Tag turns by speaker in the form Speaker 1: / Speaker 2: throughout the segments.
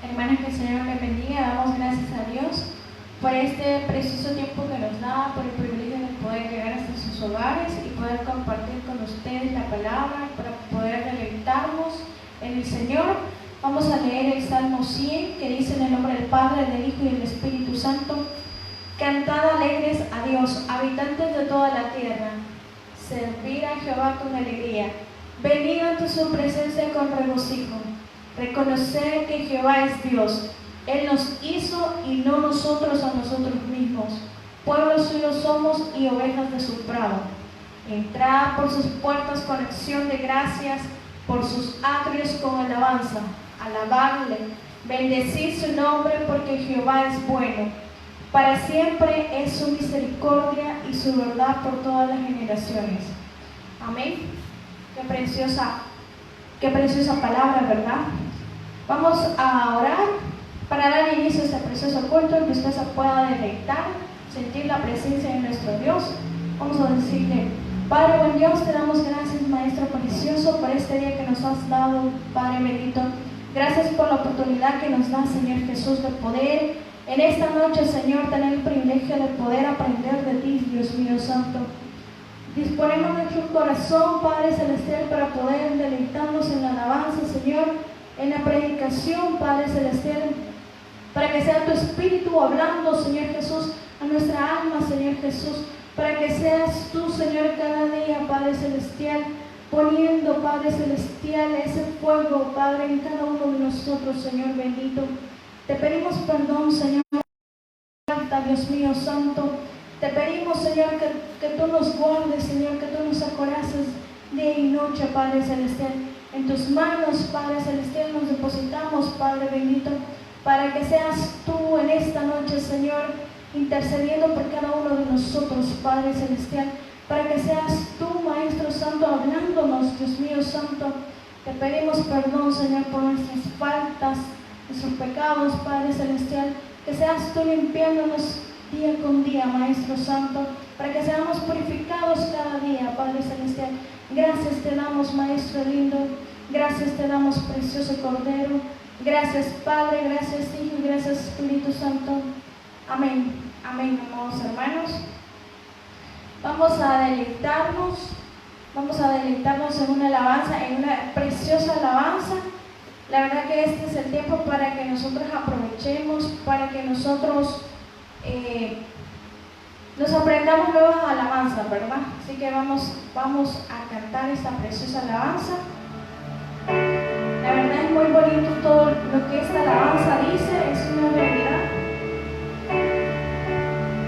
Speaker 1: Hermanos, que el Señor les bendiga. Damos gracias a Dios por este precioso tiempo que nos da, por el privilegio de poder llegar hasta sus hogares y poder compartir con ustedes la palabra, para poder deleitarnos en el Señor. Vamos a leer el Salmo 100, que dice: en el nombre del Padre, del Hijo y del Espíritu Santo. Cantad alegres a Dios, habitantes de toda la tierra. Servir a Jehová con alegría. Venid ante su presencia con regocijo. Reconocer que Jehová es Dios. Él nos hizo y no nosotros a nosotros mismos. Pueblo suyo somos y ovejas de su prado. Entrad por sus puertas con acción de gracias, por sus atrios con alabanza. Alabadle, bendecid su nombre, porque Jehová es bueno. Para siempre es su misericordia y su verdad por todas las generaciones. Amén. Qué preciosa palabra, ¿verdad? Vamos a orar para dar inicio a este precioso culto en que usted se pueda deleitar, sentir la presencia de nuestro Dios. Vamos a decirle: Padre buen Dios, te damos gracias, Maestro precioso, por este día que nos has dado, Padre bendito. Gracias por la oportunidad que nos da, Señor Jesús, de poder en esta noche, Señor, tener el privilegio de poder aprender de ti, Dios mío santo. Disponemos nuestro corazón, Padre celestial, para poder deleitarnos en la alabanza, Señor, en la predicación, Padre celestial, para que sea tu Espíritu hablando, Señor Jesús, a nuestra alma, Señor Jesús, para que seas tú, Señor, cada día, Padre celestial, poniendo, Padre celestial, ese fuego, Padre, en cada uno de nosotros, Señor bendito. Te pedimos perdón, Señor, Dios mío santo. Te pedimos, Señor, que tú nos guardes, Señor, que tú nos acoraces día y noche, Padre celestial. En tus manos, Padre celestial, nos depositamos, Padre bendito, para que seas tú en esta noche, Señor, intercediendo por cada uno de nosotros, Padre celestial, para que seas tú, Maestro santo, hablándonos, Dios mío santo. Te pedimos perdón, Señor, por nuestras faltas, nuestros pecados, Padre celestial, que seas tú limpiándonos día con día, Maestro santo, para que seamos purificados cada día, Padre celestial. Gracias te damos, Maestro lindo. Gracias te damos, precioso Cordero. Gracias, Padre, gracias, Hijo, y gracias, Espíritu Santo. Amén. Amén, amados hermanos. Vamos a deleitarnos en una alabanza, en una preciosa alabanza. La verdad que este es el tiempo para que nosotros aprovechemos, para que nosotros nos aprendamos nuevas alabanzas, ¿verdad? Así que vamos a cantar esta preciosa alabanza. La verdad es muy bonito todo lo que esta alabanza dice, es una realidad.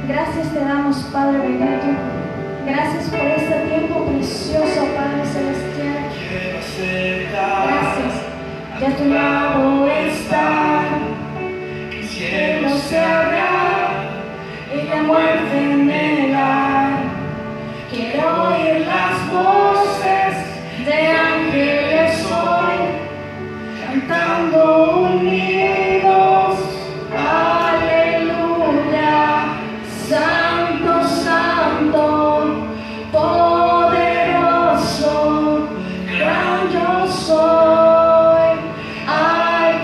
Speaker 1: Gracias te damos, Padre bendito. Gracias por este tiempo precioso, Padre celestial. Gracias. Ya tu lado está, que el cielo se abra y la muerte negar. Quiero oír las voces de ángeles hoy, cantando unidos, aleluya, santo, santo, poderoso, gran yo soy, aleluya.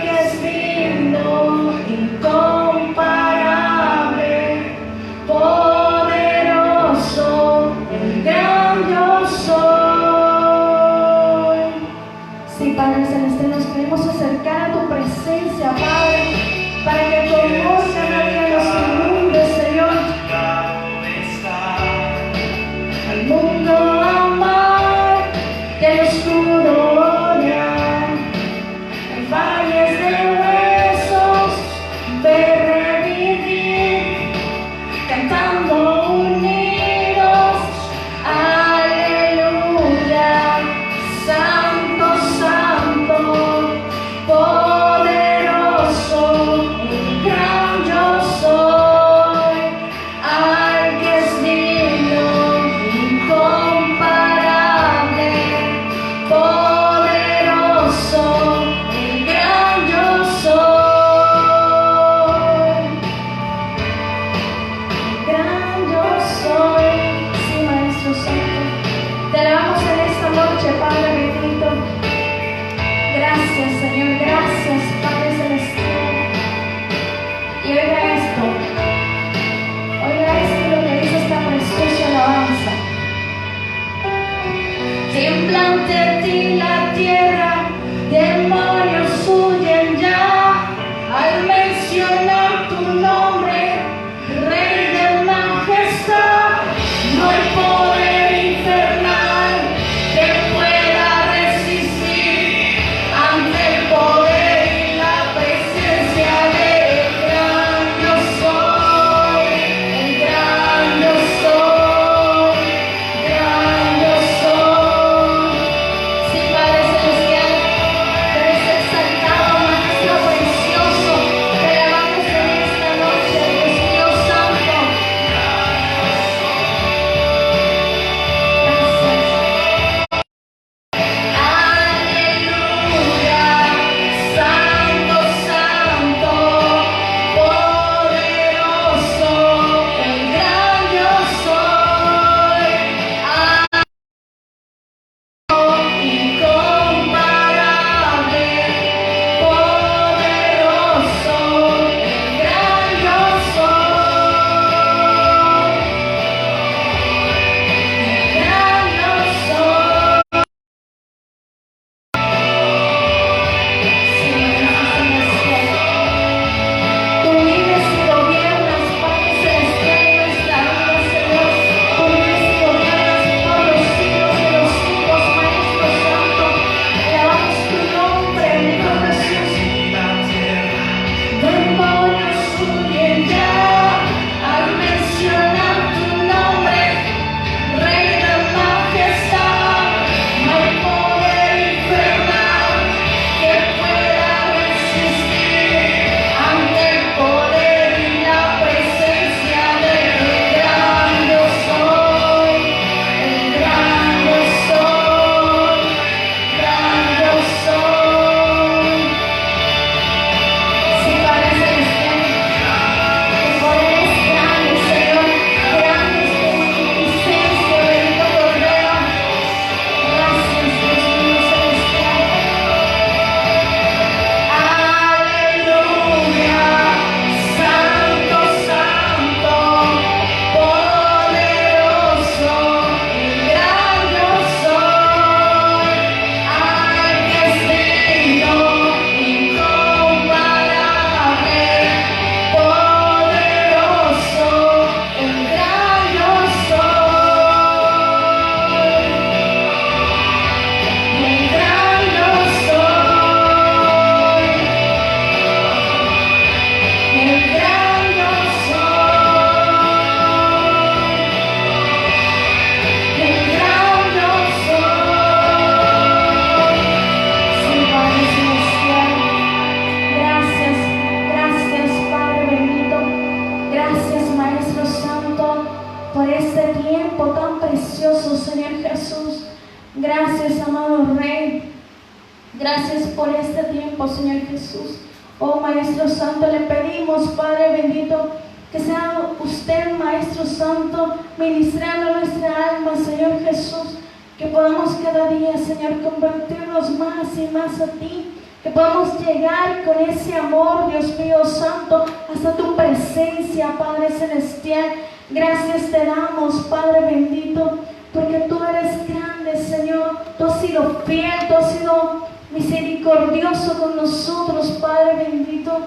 Speaker 1: tiempo, Señor Jesús. Oh Maestro Santo, le pedimos, Padre bendito, que sea usted, Maestro Santo, ministrando nuestra alma, Señor Jesús. Que podamos cada día, Señor, convertirnos más y más a ti. Que podamos llegar con ese amor, Dios mío Santo, hasta tu presencia, Padre Celestial. Gracias te damos, Padre bendito, porque tú eres grande, Señor. Tú has sido fiel, tú has sido misericordioso con nosotros, Padre bendito.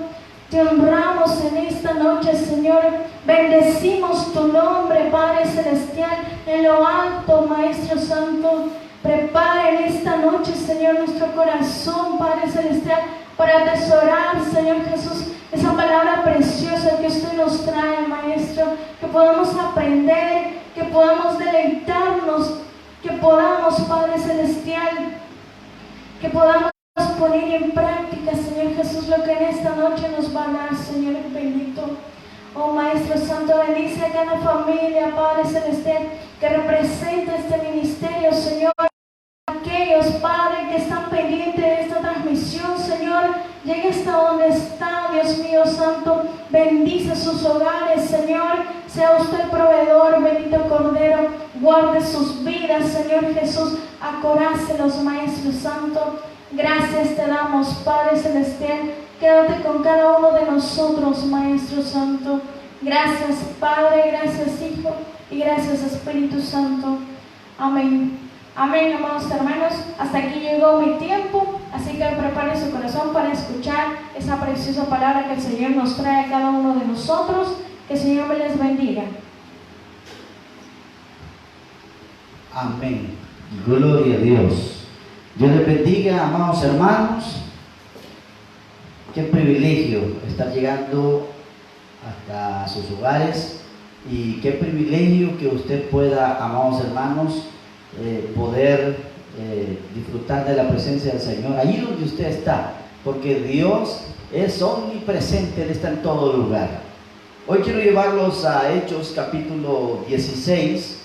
Speaker 1: Te honramos en esta noche, Señor. Bendecimos tu nombre, Padre Celestial, en lo alto, Maestro Santo. Prepara en esta noche, Señor, nuestro corazón, Padre Celestial, para atesorar, Señor Jesús, esa palabra preciosa que usted nos trae, Maestro. Que podamos aprender, que podamos deleitarnos, que podamos, Padre Celestial, que podamos poner en práctica, Señor Jesús, lo que en esta noche nos va a dar, Señor bendito. Oh Maestro Santo, bendice a cada familia, Padre Celestial, que representa este ministerio, Señor. Aquellos, Padre, que están pendientes de esta transmisión, Señor, llegue hasta donde está, Dios mío Santo. Bendice sus hogares, Señor. Sea usted el proveedor, bendito Cordero. Guarde sus vidas, Señor Jesús. Acorácelos, Maestro Santo. Gracias te damos, Padre Celestial. Quédate con cada uno de nosotros, Maestro Santo. Gracias, Padre, gracias, Hijo, y gracias, Espíritu Santo. Amén. Amén, amados hermanos. Hasta aquí llegó mi tiempo, así que prepare su corazón para escuchar esa preciosa palabra que el Señor nos trae a cada uno de nosotros. Que el Señor me les bendiga.
Speaker 2: Amén. Gloria a Dios. Dios les bendiga, amados hermanos. Qué privilegio estar llegando hasta sus hogares y qué privilegio que usted pueda, amados hermanos, poder disfrutar de la presencia del Señor allí donde usted está, porque Dios es omnipresente, Él está en todo lugar. Hoy quiero llevarlos a Hechos capítulo 16,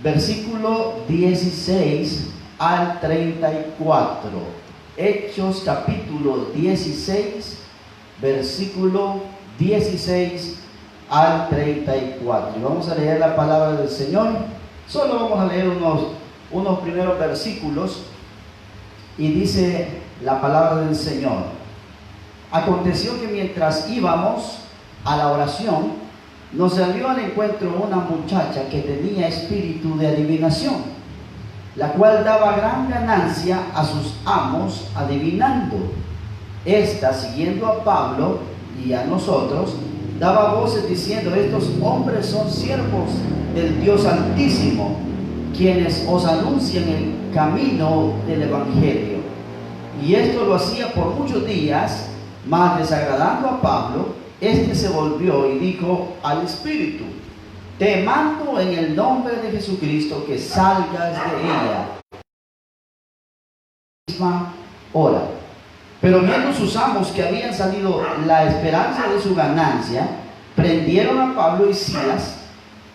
Speaker 2: versículo 16 al 34. Hechos capítulo 16, versículo 16 al 34. Y vamos a leer la palabra del Señor. Solo vamos a leer unos primeros versículos. Y dice la palabra del Señor: aconteció que mientras íbamos a la oración, nos salió al encuentro una muchacha que tenía espíritu de adivinación, la cual daba gran ganancia a sus amos adivinando. Esta, siguiendo a Pablo y a nosotros, daba voces diciendo: estos hombres son siervos del Dios Altísimo, quienes os anuncian el camino del Evangelio. Y esto lo hacía por muchos días, mas desagradando a Pablo, este se volvió y dijo al espíritu: te mando en el nombre de Jesucristo que salgas de ella. Misma hora. Pero viendo sus amos que habían salido la esperanza de su ganancia, prendieron a Pablo y Silas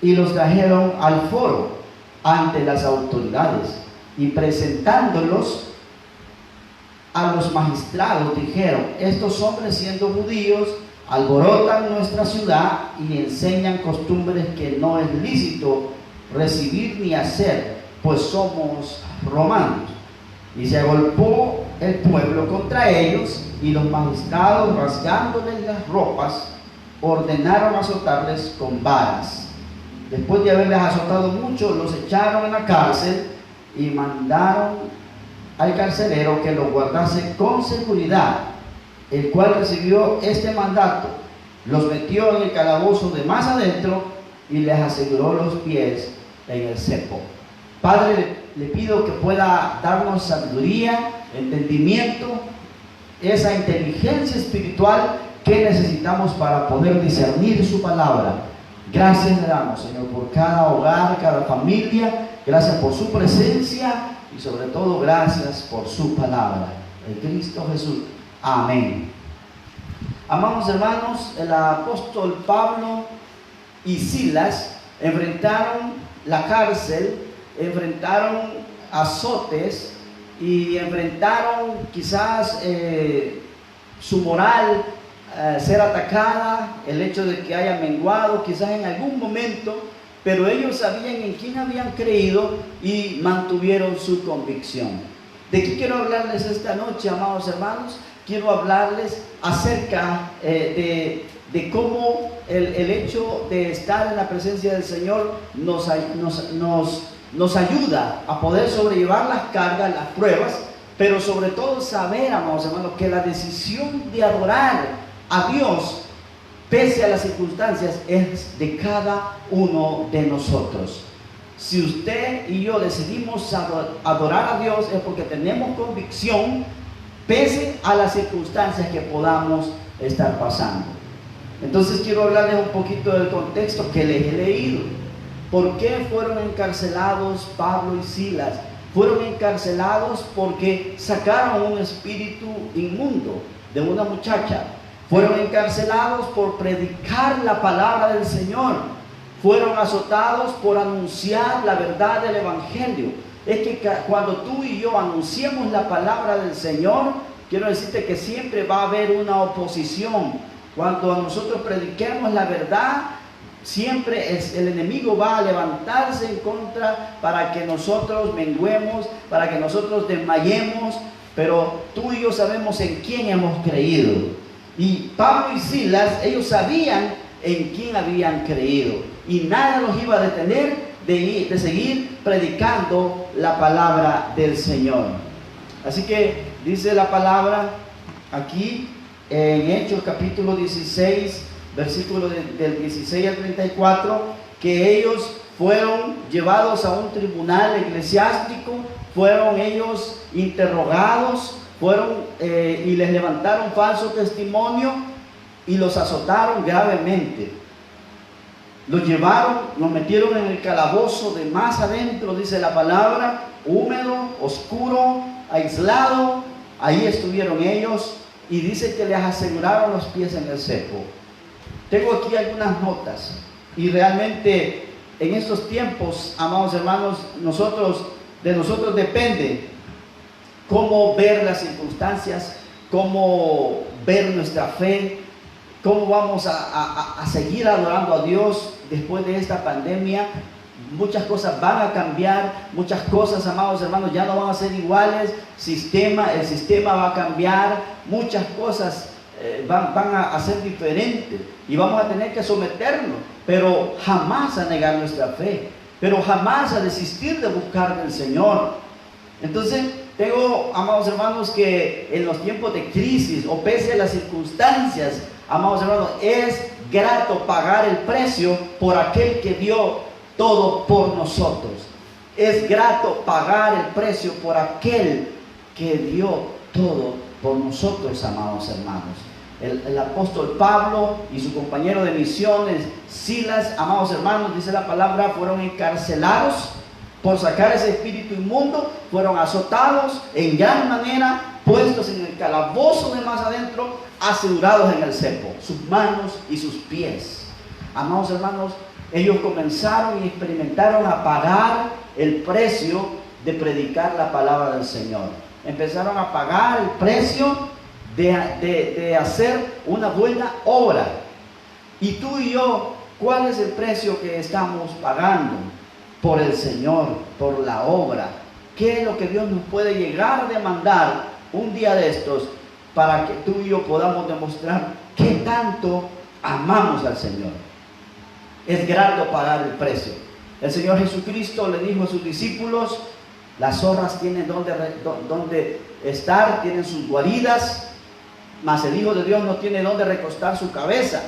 Speaker 2: y los trajeron al foro ante las autoridades, y presentándolos a los magistrados dijeron: estos hombres, siendo judíos, alborotan nuestra ciudad y enseñan costumbres que no es lícito recibir ni hacer, pues somos romanos. Y se agolpó el pueblo contra ellos, y los magistrados, rasgándoles las ropas, ordenaron azotarles con varas. Después de haberles azotado mucho, los echaron en la cárcel y mandaron al carcelero que los guardase con seguridad, el cual recibió este mandato: los metió en el calabozo de más adentro y les aseguró los pies en el cepo. Padre, le pido que pueda darnos sabiduría, entendimiento, esa inteligencia espiritual que necesitamos para poder discernir su palabra. Gracias le damos, Señor, por cada hogar, cada familia. Gracias por su presencia y sobre todo gracias por su palabra. En Cristo Jesús. Amén. Amados hermanos, el apóstol Pablo y Silas enfrentaron la cárcel, enfrentaron azotes y enfrentaron quizás su moral ser atacada, el hecho de que haya menguado quizás en algún momento, pero ellos sabían en quién habían creído y mantuvieron su convicción. ¿De qué quiero hablarles esta noche, amados hermanos? Quiero hablarles acerca de cómo el hecho de estar en la presencia del Señor nos ayuda a poder sobrellevar las cargas, las pruebas, pero sobre todo saber, amados hermanos, que la decisión de adorar a Dios pese a las circunstancias es de cada uno de nosotros. Si usted y yo decidimos adorar a Dios es porque tenemos convicción pese a las circunstancias que podamos estar pasando. Entonces quiero hablarles un poquito del contexto que les he leído. ¿Por qué fueron encarcelados Pablo y Silas? Fueron encarcelados porque sacaron un espíritu inmundo de una muchacha. Fueron encarcelados por predicar la palabra del Señor. Fueron azotados por anunciar la verdad del Evangelio. Es que cuando tú y yo anunciemos la palabra del Señor, quiero decirte que siempre va a haber una oposición. Cuando nosotros prediquemos la verdad, siempre el enemigo va a levantarse en contra para que nosotros menguemos, para que nosotros desmayemos. Pero tú y yo sabemos en quién hemos creído. Y Pablo y Silas, ellos sabían en quién habían creído. Y nada los iba a detener de seguir predicando la palabra del Señor. Así que dice la palabra aquí en Hechos capítulo 16, versículo del 16 al 34, que ellos fueron llevados a un tribunal eclesiástico, fueron ellos interrogados, y les levantaron falso testimonio y los azotaron gravemente. Los llevaron, los metieron en el calabozo de más adentro, dice la palabra, húmedo, oscuro, aislado. Ahí estuvieron ellos y dice que les aseguraron los pies en el cepo. Tengo aquí algunas notas y realmente en estos tiempos, amados hermanos, de nosotros depende cómo ver las circunstancias, cómo ver nuestra fe, cómo vamos a seguir adorando a Dios después de esta pandemia. Muchas cosas van a cambiar, muchas cosas, amados hermanos, ya no van a ser iguales. El sistema va a cambiar, muchas cosas van a ser diferentes y vamos a tener que someternos, pero jamás a negar nuestra fe, pero jamás a desistir de buscar del Señor. Entonces, tengo, amados hermanos, que en los tiempos de crisis o pese a las circunstancias, amados hermanos, es grato pagar el precio por aquel que dio todo por nosotros. Es grato pagar el precio por aquel que dio todo por nosotros, amados hermanos. El apóstol Pablo y su compañero de misiones, Silas, amados hermanos, dice la palabra, fueron encarcelados por sacar ese espíritu inmundo, fueron azotados en gran manera, puestos en el calabozo de más adentro, asegurados en el cepo, sus manos y sus pies. Amados hermanos, ellos comenzaron y experimentaron a pagar el precio de predicar la palabra del Señor. Empezaron a pagar el precio de hacer una buena obra. Y tú y yo, ¿cuál es el precio que estamos pagando por el Señor, por la obra? ¿Qué es lo que Dios nos puede llegar a demandar un día de estos para que tú y yo podamos demostrar qué tanto amamos al Señor? Es grato pagar el precio. El Señor Jesucristo le dijo a sus discípulos: las zorras tienen donde estar, tienen sus guaridas, mas el Hijo de Dios no tiene donde recostar su cabeza.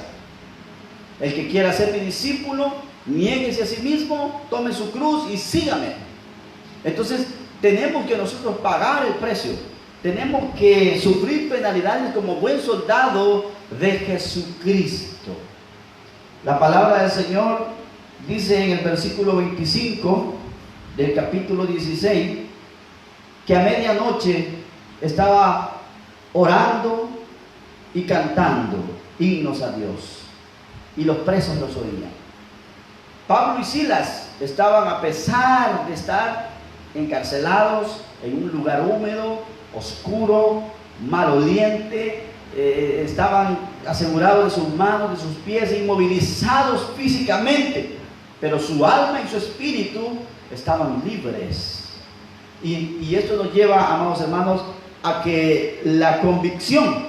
Speaker 2: El que quiera ser mi discípulo, niéguese a sí mismo, tome su cruz y sígame. Entonces tenemos que nosotros pagar el precio. Tenemos que sufrir penalidades como buen soldado de Jesucristo. La palabra del Señor dice en el versículo 25 del capítulo 16 que a medianoche estaba orando y cantando himnos a Dios, y los presos los oían. Pablo y Silas estaban, a pesar de estar encarcelados en un lugar húmedo, oscuro, maloliente, estaban asegurados de sus manos, de sus pies, inmovilizados físicamente, pero su alma y su espíritu estaban libres. Y esto nos lleva, amados hermanos, a que la convicción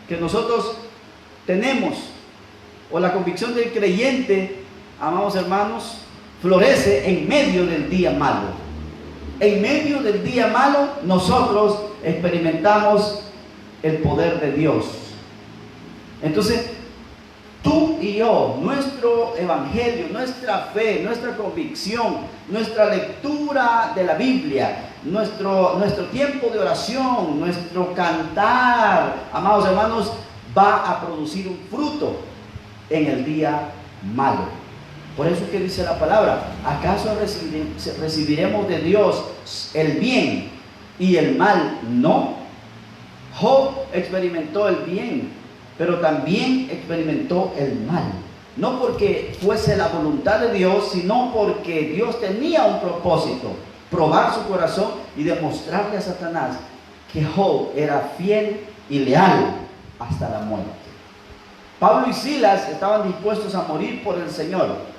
Speaker 2: que nosotros tenemos, o la convicción del creyente, amados hermanos, florece en medio del día malo. En medio del día malo nosotros experimentamos el poder de Dios. Entonces, tú y yo, nuestro evangelio, nuestra fe, nuestra convicción, nuestra lectura de la Biblia, nuestro tiempo de oración, nuestro cantar, amados hermanos, va a producir un fruto en el día malo. Por eso es que dice la palabra: ¿acaso recibiremos de Dios el bien y el mal no? Job experimentó el bien, pero también experimentó el mal. No porque fuese la voluntad de Dios, sino porque Dios tenía un propósito: probar su corazón y demostrarle a Satanás que Job era fiel y leal hasta la muerte. Pablo y Silas estaban dispuestos a morir por el Señor.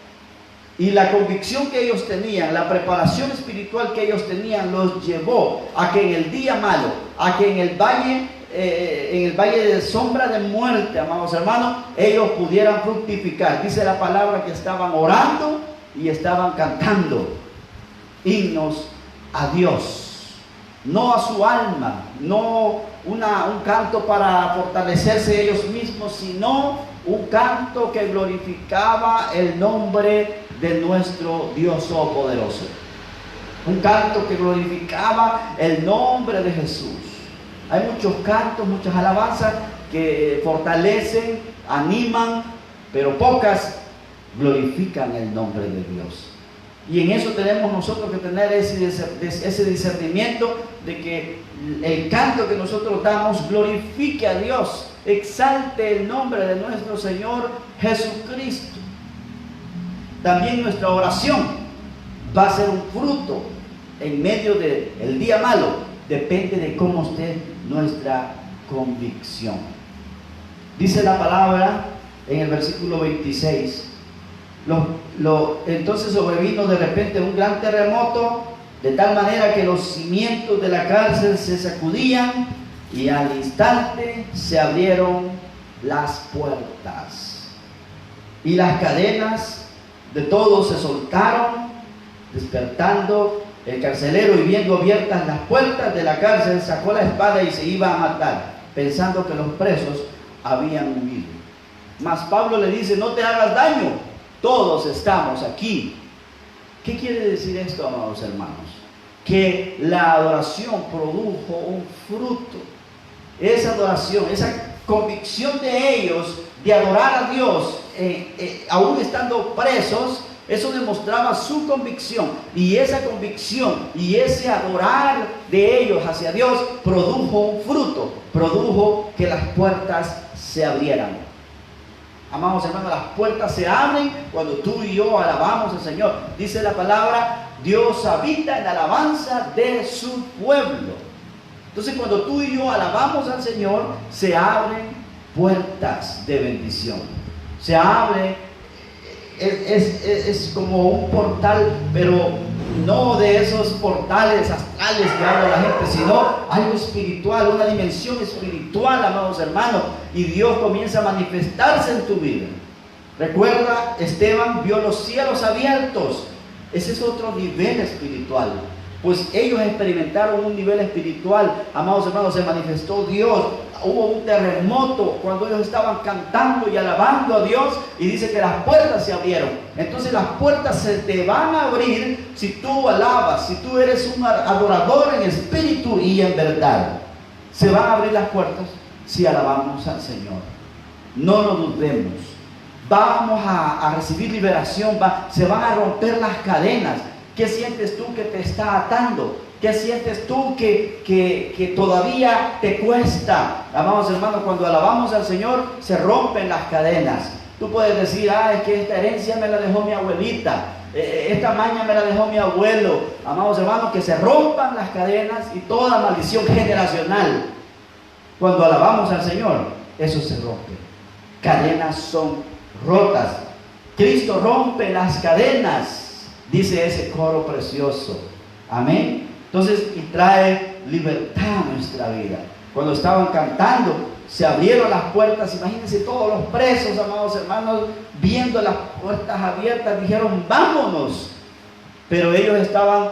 Speaker 2: Y la convicción que ellos tenían, la preparación espiritual que ellos tenían, los llevó a que en el día malo, a que en el valle de sombra de muerte, amados hermanos, ellos pudieran fructificar. Dice la palabra que estaban orando y estaban cantando himnos a Dios, no a su alma, no un canto para fortalecerse ellos mismos, sino un canto que glorificaba el nombre de nuestro Dios Todopoderoso. Un canto que glorificaba el nombre de Jesús. Hay muchos cantos, muchas alabanzas que fortalecen, animan, pero pocas glorifican el nombre de Dios. Y en eso tenemos nosotros que tener ese discernimiento de que el canto que nosotros damos glorifique a Dios, exalte el nombre de nuestro Señor Jesucristo. También nuestra oración va a ser un fruto en medio del día malo. Depende de cómo esté nuestra convicción. Dice la palabra en el versículo 26. Entonces sobrevino de repente un gran terremoto, de tal manera que los cimientos de la cárcel se sacudían y al instante se abrieron las puertas y las cadenas de todos se soltaron. Despertando el carcelero y viendo abiertas las puertas de la cárcel, sacó la espada y se iba a matar, pensando que los presos habían huido. Mas Pablo le dice: no te hagas daño, todos estamos aquí. ¿Qué quiere decir esto, amados hermanos? Que la adoración produjo un fruto. Esa adoración, esa convicción de ellos de adorar a Dios, aún estando presos, eso demostraba su convicción. Y esa convicción y ese adorar de ellos hacia Dios produjo un fruto, produjo que las puertas se abrieran. Amados hermanos, las puertas se abren cuando tú y yo alabamos al Señor. Dice la palabra: Dios habita en la alabanza de su pueblo. Entonces, cuando tú y yo alabamos al Señor, se abren puertas de bendición. Se abre, es como un portal, pero no de esos portales astrales que habla la gente, sino algo espiritual, una dimensión espiritual, amados hermanos, y Dios comienza a manifestarse en tu vida. Recuerda, Esteban vio los cielos abiertos. Ese es otro nivel espiritual. Pues ellos experimentaron un nivel espiritual, amados hermanos, se manifestó Dios. Hubo un terremoto cuando ellos estaban cantando y alabando a Dios, y dice que las puertas se abrieron. Entonces las puertas se te van a abrir si tú alabas, si tú eres un adorador en espíritu y en verdad. Se van a abrir las puertas si alabamos al Señor. No lo dudemos. Vamos a recibir liberación, se van a romper las cadenas. ¿Qué sientes tú que te está atando? ¿Qué sientes tú que todavía te cuesta? Amados hermanos, cuando alabamos al Señor se rompen las cadenas. Tú puedes decir: es que esta herencia me la dejó mi abuelita. Esta maña me la dejó mi abuelo, amados hermanos, que se rompan las cadenas y toda maldición generacional. Cuando alabamos al Señor, eso se rompe. Cadenas son rotas. Cristo rompe las cadenas, dice ese coro precioso. Amén. Entonces, y trae libertad a nuestra vida. Cuando estaban cantando, se abrieron las puertas. Imagínense todos los presos, amados hermanos, viendo las puertas abiertas, dijeron, vámonos. Pero ellos estaban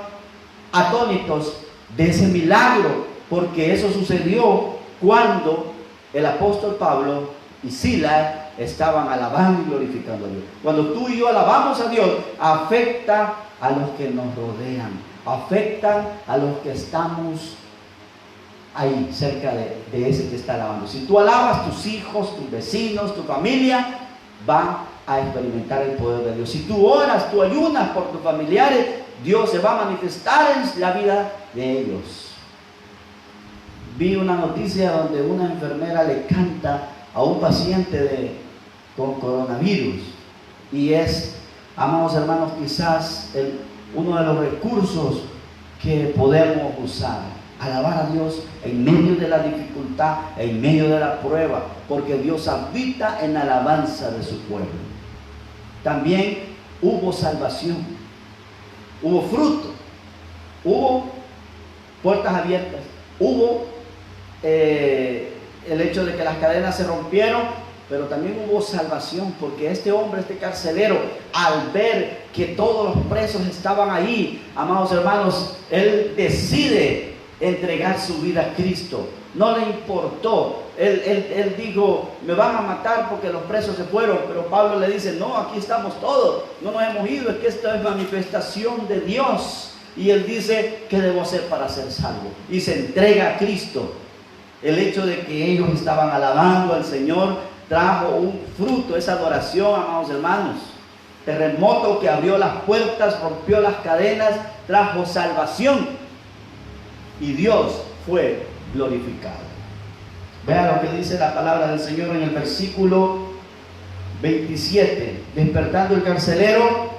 Speaker 2: atónitos de ese milagro, porque eso sucedió cuando el apóstol Pablo y Silas estaban alabando y glorificando a Dios. Cuando tú y yo alabamos a Dios, afecta a los que nos rodean, afecta a los que estamos ahí cerca de ese que está alabando. Si tú alabas, tus hijos, tus vecinos, tu familia van a experimentar el poder de Dios. Si tú oras, tú ayunas por tus familiares, Dios se va a manifestar en la vida de ellos. Vi una noticia donde una enfermera le canta a un paciente con coronavirus, y es, amados hermanos, quizás uno de los recursos que podemos usar, alabar a Dios en medio de la dificultad, en medio de la prueba, porque Dios habita en la alabanza de su pueblo. También hubo salvación, hubo fruto, hubo puertas abiertas, hubo el hecho de que las cadenas se rompieron, pero también hubo salvación, porque este hombre, este carcelero, al ver que todos los presos estaban ahí, amados hermanos, él decide entregar su vida a Cristo. No le importó. Él dijo, me van a matar porque los presos se fueron, pero Pablo le dice, no, aquí estamos todos, no nos hemos ido, es que esta es manifestación de Dios. Y él dice, ¿qué debo hacer para ser salvo? Y se entrega a Cristo. El hecho de que ellos estaban alabando al Señor trajo un fruto, esa adoración, amados hermanos. Terremoto que abrió las puertas, rompió las cadenas, trajo salvación. Y Dios fue glorificado. Vean lo que dice la palabra del Señor en el versículo 27. Despertando el carcelero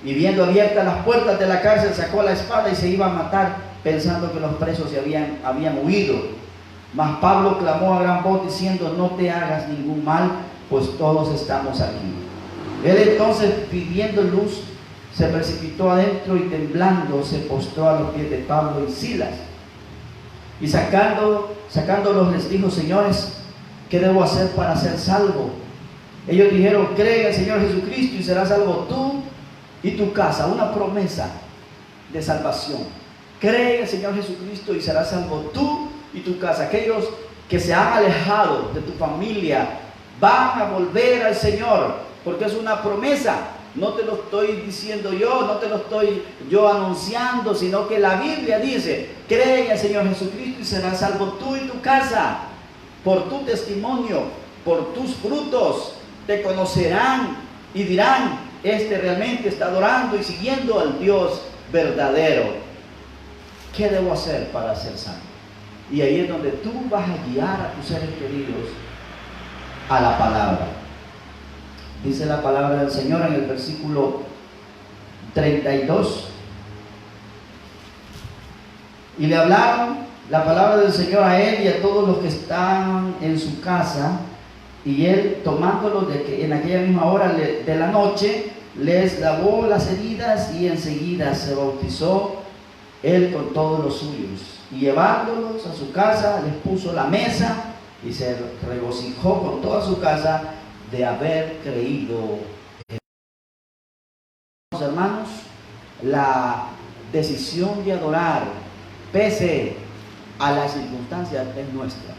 Speaker 2: y viendo abiertas las puertas de la cárcel, sacó la espada y se iba a matar, pensando que los presos se habían huido. Mas Pablo clamó a gran voz diciendo, no te hagas ningún mal, pues todos estamos aquí. Él entonces, pidiendo luz, se precipitó adentro y temblando se postró a los pies de Pablo y Silas. Y sacándolos les dijo, señores, ¿qué debo hacer para ser salvo? Ellos dijeron, cree en el Señor Jesucristo y serás salvo tú y tu casa. Una promesa de salvación. Cree en el Señor Jesucristo y serás salvo tú y tu casa. Aquellos que se han alejado de tu familia van a volver al Señor, porque es una promesa. No te lo estoy diciendo yo, no te lo estoy yo anunciando, sino que la Biblia dice, cree en el Señor Jesucristo y serás salvo tú y tu casa. Por tu testimonio, por tus frutos, te conocerán y dirán, este realmente está adorando y siguiendo al Dios verdadero. ¿Qué debo hacer para ser salvo? Y ahí es donde tú vas a guiar a tus seres queridos a la palabra. Dice la palabra del Señor en el versículo 32. Y le hablaron la palabra del Señor a él y a todos los que están en su casa. Y él, tomándolo en aquella misma hora de la noche, les lavó las heridas y enseguida se bautizó él con todos los suyos. Y llevándolos a su casa, les puso la mesa y se regocijó con toda su casa de haber creído. Hermanos, la decisión de adorar, pese a las circunstancias, es nuestra.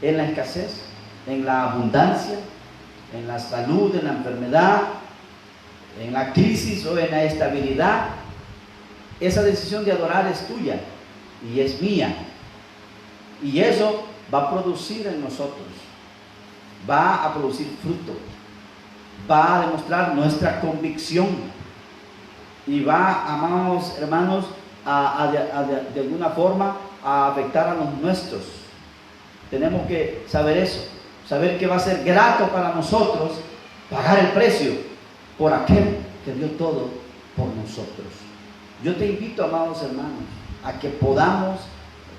Speaker 2: En la escasez, en la abundancia, en la salud, en la enfermedad, en la crisis o en la estabilidad, esa decisión de adorar es tuya y es mía. Y eso va a producir en nosotros, va a producir fruto, va a demostrar nuestra convicción y va, amados hermanos, de alguna forma a afectar a los nuestros. Tenemos que saber eso, saber que va a ser grato para nosotros pagar el precio por aquel que dio todo por nosotros. Yo te invito, amados hermanos, a que podamos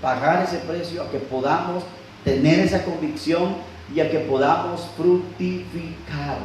Speaker 2: pagar ese precio, a que podamos tener esa convicción y a que podamos fructificar.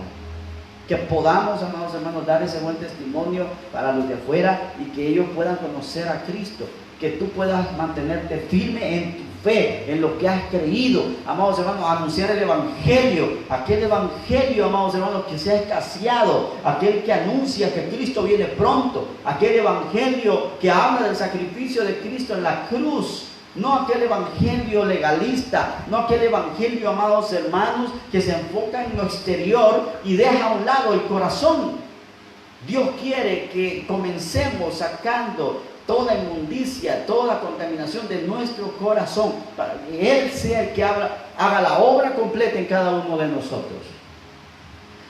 Speaker 2: Que podamos, amados hermanos, dar ese buen testimonio para los de afuera y que ellos puedan conocer a Cristo. Que tú puedas mantenerte firme en tu fe, en lo que has creído, amados hermanos, anunciar el Evangelio, aquel Evangelio, amados hermanos, que se ha escaseado, aquel que anuncia que Cristo viene pronto, aquel Evangelio que habla del sacrificio de Cristo en la cruz. No aquel evangelio legalista, no aquel evangelio, amados hermanos, que se enfoca en lo exterior y deja a un lado el corazón. Dios quiere que comencemos sacando toda inmundicia, toda contaminación de nuestro corazón, para que Él sea el que haga la obra completa en cada uno de nosotros.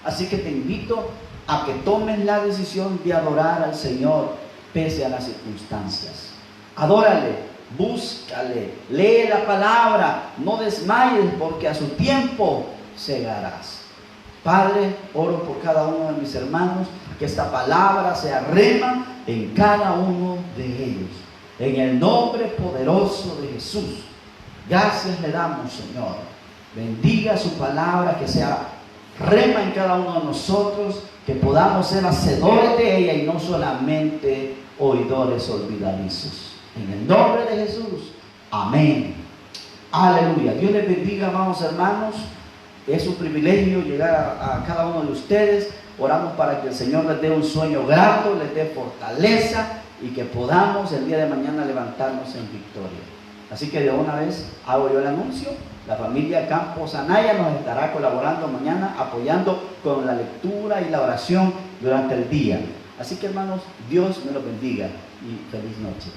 Speaker 2: Así que te invito a que tomes la decisión de adorar al Señor pese a las circunstancias. Adórale. Búscale, lee la palabra, no desmayes porque a su tiempo segarás. Padre, oro por cada uno de mis hermanos, que esta palabra sea rema en cada uno de ellos. En el nombre poderoso de Jesús, gracias le damos, Señor. Bendiga su palabra, que sea rema en cada uno de nosotros, que podamos ser hacedores de ella y no solamente oidores olvidadizos. En el nombre de Jesús, amén. Aleluya. Dios les bendiga, amados hermanos. Es un privilegio llegar a cada uno de ustedes. Oramos para que el Señor les dé un sueño grato, les dé fortaleza y que podamos el día de mañana levantarnos en victoria. Así que de una vez hago yo el anuncio. La familia Campos Anaya nos estará colaborando mañana, apoyando con la lectura y la oración durante el día. Así que, hermanos, Dios me los bendiga y feliz noche.